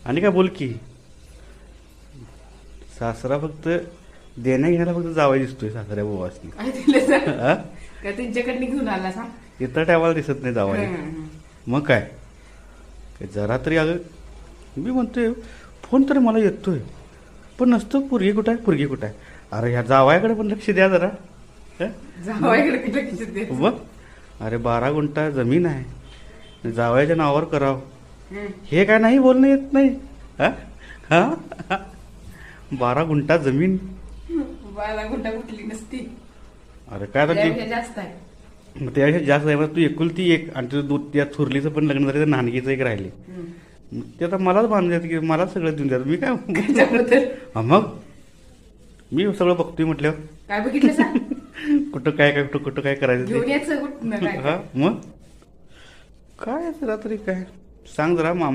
आणि काय बोल की सासरा फक्त देण्या घेण्याला फक्त जावाय दिसतोय सासऱ्या भावासनी. काय दिलं सांग? हा? काय त्यांच्याकडनं घेऊन आला सांग? इतर टायमाला दिसत नाही जावाय. मग काय जरा तरी अगं मी म्हणतोय फोन तर मला येतोय पण नसतं पुरगी कुठं आहे पुरगी कुठं आहे. अरे ह्या जावायाकडे पण लक्ष द्या जरा. हं? जावायकडे किती लक्ष द्यायचं? बघ अरे 12 गुंठा जमीन आहे जावयाच्या नावावर करावं हे काय नाही बोलणं येत नाही. हा हा 12 गुंठा जमीन. 12 गुंठा कुठली नसती. अरे काय आता त्यापेक्षा ते जास्त आहे. मग त्यापेक्षा जास्त आहे मग तू एकुलती एक आणि तुझं त्या थुरलीचं पण लग्न झालं तर नानगीचं एक राहिले. मग ते आता मलाच बांधून द्यायचं की मला सगळं देऊन द्यायचं मी काय त्याच्याबद्दल हा, मग मी सगळं बघतोय म्हटल्यावर काय बघितलं सांग? कुठं काय काय कुठं काय करायचं घेऊन ते. यायचं कुठं काय? हा मग काय जरा तरी काय सांग जरा मामा.